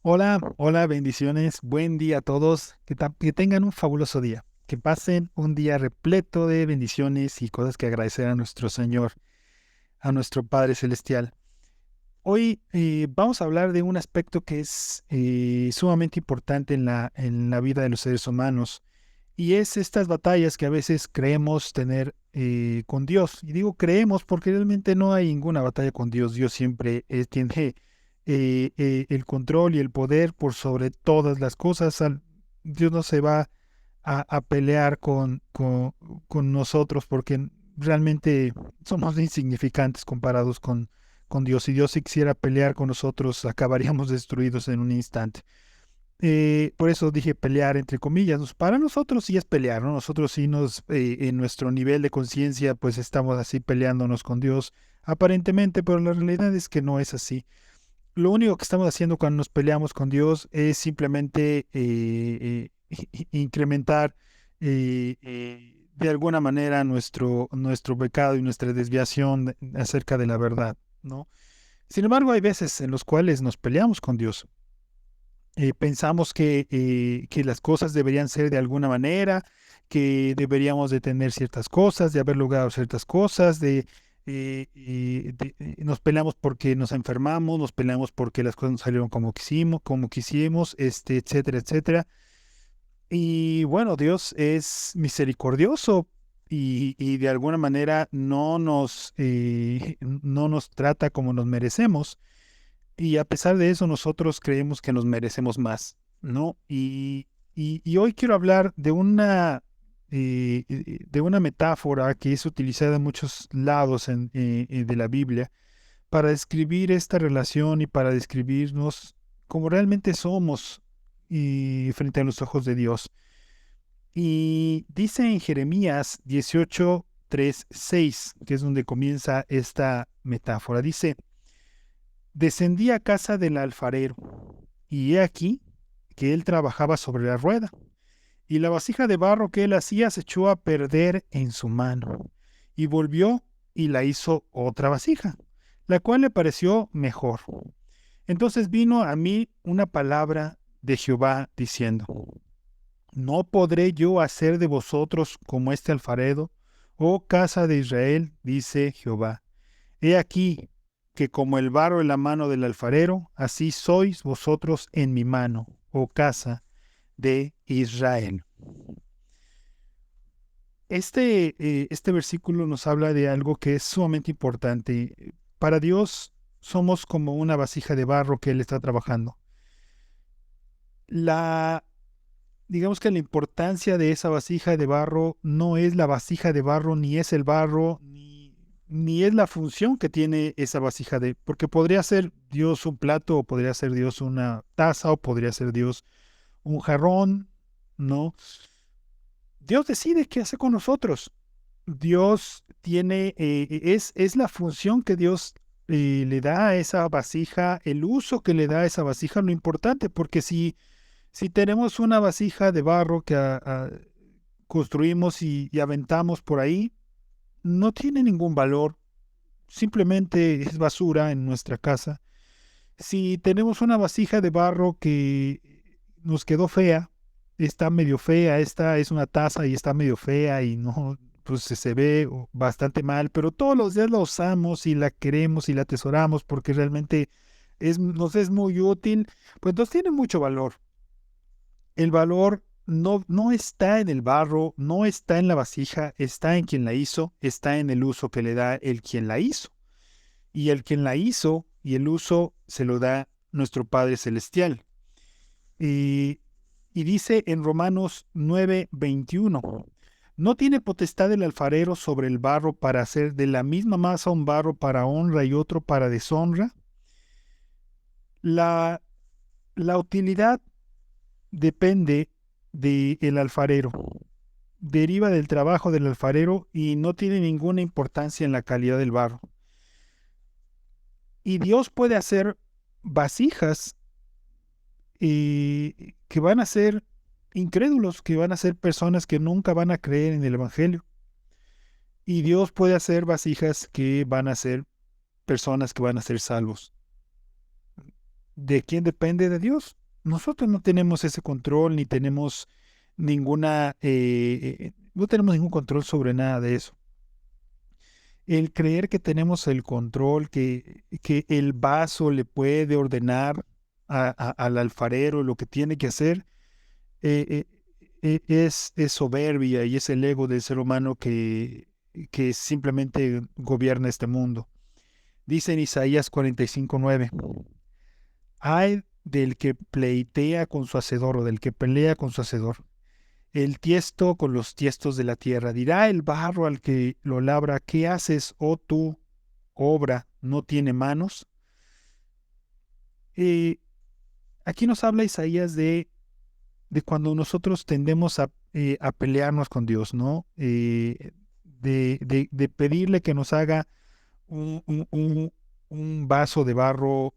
Hola, hola, bendiciones, buen día a todos, que tengan un fabuloso día, que pasen un día repleto de bendiciones y cosas que agradecer a nuestro Señor, a nuestro Padre Celestial. Hoy vamos a hablar de un aspecto que es sumamente importante en la vida de los seres humanos y es estas batallas que a veces creemos tener con Dios. Y digo creemos porque realmente no hay ninguna batalla con Dios. Dios siempre tiene el control y el poder por sobre todas las cosas. Dios no se va a pelear con nosotros porque realmente somos insignificantes comparados con Dios. Si Dios sí quisiera pelear con nosotros, acabaríamos destruidos en un instante. Por eso dije pelear entre comillas. Para nosotros sí es pelear, ¿no? Nosotros sí en nuestro nivel de conciencia, pues estamos así peleándonos con Dios, aparentemente, pero la realidad es que no es así. Lo único que estamos haciendo cuando nos peleamos con Dios es simplemente incrementar de alguna manera nuestro pecado y nuestra desviación acerca de la verdad, ¿no? Sin embargo, hay veces en los cuales nos peleamos con Dios. Pensamos que las cosas deberían ser de alguna manera, que deberíamos de tener ciertas cosas, de haber logrado ciertas cosas, nos peleamos porque nos enfermamos, nos peleamos porque las cosas no salieron como quisimos, etcétera, etcétera. Y bueno, Dios es misericordioso y de alguna manera no nos trata como nos merecemos. Y a pesar de eso, nosotros creemos que nos merecemos más, ¿no? Y hoy quiero hablar de una metáfora que es utilizada en muchos lados de la Biblia para describir esta relación y para describirnos como realmente somos y frente a los ojos de Dios. Y dice en Jeremías 18, 3, 6, que es donde comienza esta metáfora. Dice: Descendí a casa del alfarero, y he aquí que él trabajaba sobre la rueda, y la vasija de barro que él hacía se echó a perder en su mano, y volvió y la hizo otra vasija, la cual le pareció mejor. Entonces vino a mí una palabra de Jehová diciendo: ¿No podré yo hacer de vosotros como este alfarero, oh casa de Israel? Dice Jehová. He aquí que como el barro en la mano del alfarero, así sois vosotros en mi mano, oh casa de Israel. Este versículo nos habla de algo que es sumamente importante. Para Dios somos como una vasija de barro que Él está trabajando. La, digamos que la importancia de esa vasija de barro no es la vasija de barro, ni es el barro, ni es la función que tiene esa vasija de, porque podría ser Dios un plato, o podría ser Dios una taza, o podría ser Dios un jarrón, ¿no? Dios decide qué hace con nosotros. Dios es la función que Dios le da a esa vasija, el uso que le da a esa vasija, lo importante, porque si tenemos una vasija de barro que construimos y aventamos por ahí, no tiene ningún valor, simplemente es basura en nuestra casa. Si tenemos una vasija de barro que nos quedó fea, está medio fea, esta es una taza y está medio fea y no, pues se ve bastante mal, pero todos los días la usamos y la queremos y la atesoramos porque realmente nos es muy útil, pues entonces tiene mucho valor. El valor no está en el barro, no está en la vasija, está en quien la hizo, está en el uso que le da el quien la hizo. Y el quien la hizo y el uso se lo da nuestro Padre Celestial. Y, y dice en Romanos 9:21, ¿no tiene potestad el alfarero sobre el barro para hacer de la misma masa un barro para honra y otro para deshonra? La, la utilidad depende del alfarero, deriva del trabajo del alfarero y no tiene ninguna importancia en la calidad del barro. Y Dios puede hacer vasijas que van a ser incrédulos, que van a ser personas que nunca van a creer en el Evangelio. Y Dios puede hacer vasijas que van a ser personas que van a ser salvos. ¿De quién depende? De Dios. Nosotros no tenemos ese control, ni tenemos no tenemos ningún control sobre nada de eso. El creer que tenemos el control, que el vaso le puede ordenar al alfarero lo que tiene que hacer, eh, es soberbia y es el ego del ser humano que simplemente gobierna este mundo. Dice en Isaías 45:9, hay del que pleitea con su hacedor o del que pelea con su hacedor, el tiesto con los tiestos de la tierra. Dirá el barro al que lo labra, ¿qué haces, oh tú, obra, no tiene manos? Eh, Aquí nos habla Isaías de cuando nosotros tendemos a pelearnos con Dios, ¿no? De pedirle que nos haga un, un- un- un vaso de barro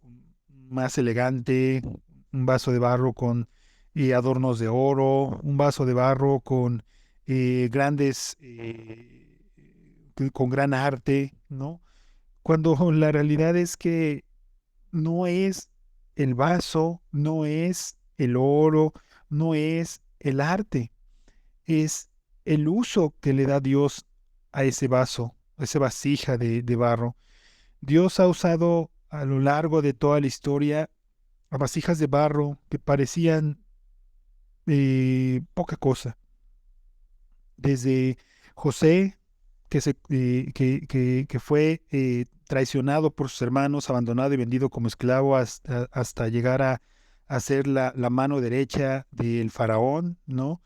más elegante, un vaso de barro con adornos de oro, un vaso de barro con grandes, con gran arte, ¿no? Cuando la realidad es que no es el vaso, no es el oro, no es el arte, es el uso que le da Dios a ese vaso, a esa vasija de barro. Dios ha usado a lo largo de toda la historia a vasijas de barro que parecían poca cosa. Desde José, que fue traicionado por sus hermanos, abandonado y vendido como esclavo hasta llegar a ser la mano derecha del faraón, ¿no?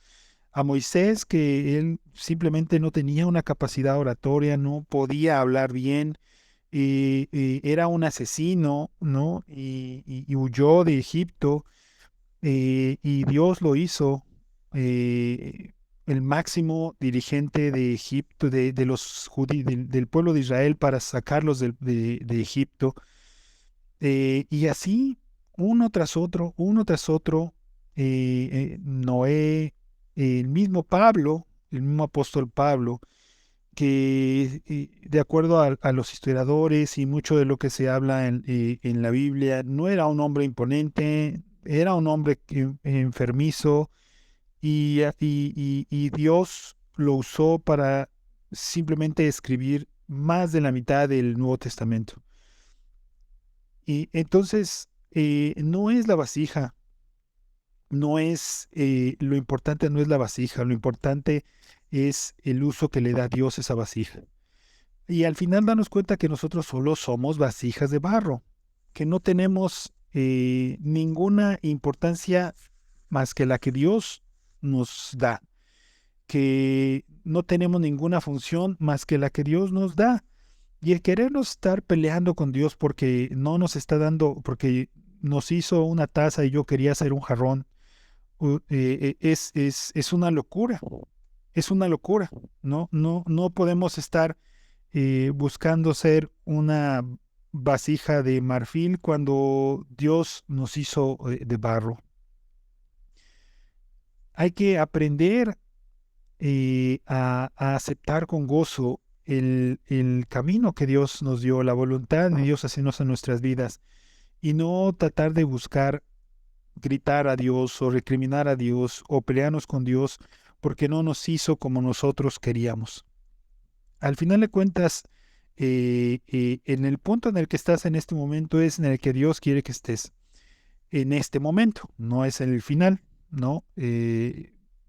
A Moisés, que él simplemente no tenía una capacidad oratoria, no podía hablar bien, y era un asesino, ¿no? Y huyó de Egipto, y Dios lo hizo el máximo dirigente de Egipto, de los del pueblo de Israel para sacarlos de Egipto. Y así, uno tras otro, Noé, el mismo apóstol Pablo, que de acuerdo a los historiadores y mucho de lo que se habla en la Biblia, no era un hombre imponente, era un hombre enfermizo y Dios lo usó para simplemente escribir más de la mitad del Nuevo Testamento. Y entonces no es la vasija, no es lo importante no es la vasija, lo importante es el uso que le da Dios a esa vasija. Y al final darnos cuenta que nosotros solo somos vasijas de barro, que no tenemos ninguna importancia más que la que Dios nos da, que no tenemos ninguna función más que la que Dios nos da. Y el querernos estar peleando con Dios porque no nos está dando, porque nos hizo una taza y yo quería hacer un jarrón, es una locura, es una locura, ¿no? No podemos estar buscando ser una vasija de marfil cuando Dios nos hizo de barro. Hay que aprender a aceptar con gozo el camino que Dios nos dio, la voluntad de Dios haciéndose en nuestras vidas y no tratar de buscar gritar a Dios o recriminar a Dios o pelearnos con Dios porque no nos hizo como nosotros queríamos. Al final de cuentas, en el punto en el que estás en este momento es en el que Dios quiere que estés. En este momento, no es en el final, ¿no?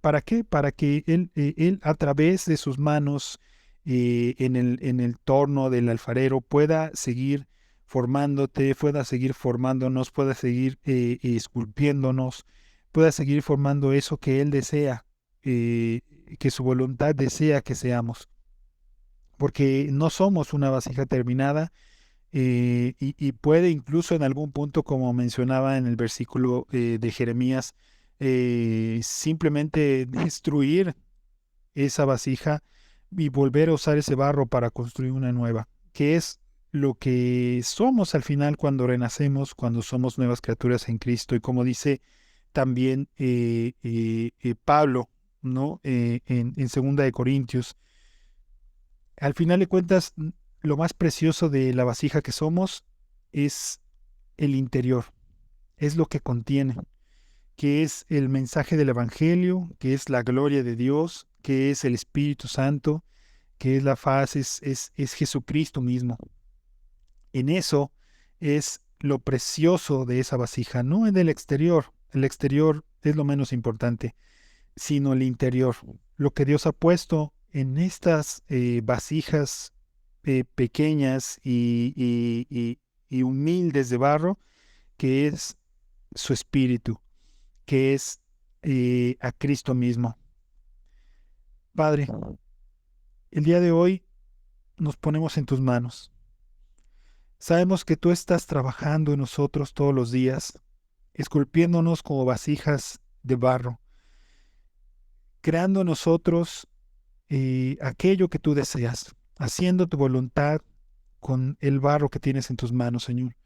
¿Para qué? Para que Él a través de sus manos en el torno del alfarero pueda seguir formándote, pueda seguir formándonos, pueda seguir esculpiéndonos, pueda seguir formando eso que Él desea, eh, que su voluntad desea que seamos, porque no somos una vasija terminada, y puede incluso en algún punto, como mencionaba en el versículo de Jeremías, simplemente destruir esa vasija y volver a usar ese barro para construir una nueva, que es lo que somos al final cuando renacemos, cuando somos nuevas criaturas en Cristo. Y como dice también Pablo, ¿no? En Segunda de Corintios, al final de cuentas, lo más precioso de la vasija que somos es el interior. es lo que contiene, que es el mensaje del Evangelio, que es la gloria de Dios, que es el Espíritu Santo, que es la faz, es Jesucristo mismo. En eso es lo precioso de esa vasija, no en el exterior. El exterior es lo menos importante, sino el interior. Lo que Dios ha puesto en estas vasijas pequeñas y humildes de barro, que es su espíritu, que es a Cristo mismo. Padre, el día de hoy nos ponemos en tus manos. Sabemos que tú estás trabajando en nosotros todos los días, esculpiéndonos como vasijas de barro, creando en nosotros aquello que tú deseas, haciendo tu voluntad con el barro que tienes en tus manos, Señor.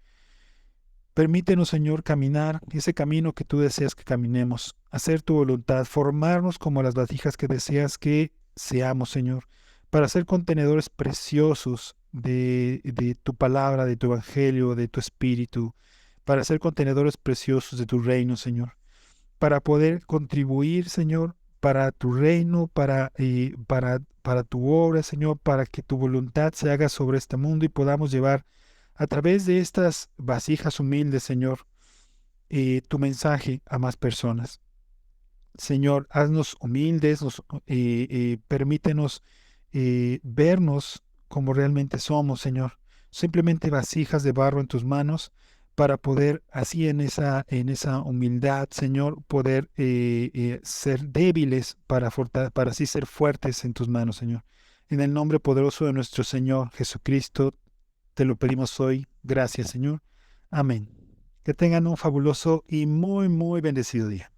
Permítenos, Señor, caminar ese camino que tú deseas que caminemos, hacer tu voluntad, formarnos como las vasijas que deseas que seamos, Señor, para ser contenedores preciosos de tu palabra, de tu evangelio, de tu espíritu, para ser contenedores preciosos de tu reino, Señor, para poder contribuir, Señor, para tu reino, para tu obra, Señor, para que tu voluntad se haga sobre este mundo y podamos llevar a través de estas vasijas humildes, Señor, tu mensaje a más personas. Señor, haznos humildes, permítenos vernos como realmente somos, Señor. Simplemente vasijas de barro en tus manos para poder, así en esa humildad, Señor, poder ser débiles para así ser fuertes en tus manos, Señor. En el nombre poderoso de nuestro Señor Jesucristo, te lo pedimos hoy. Gracias, Señor. Amén. Que tengan un fabuloso y muy, muy bendecido día.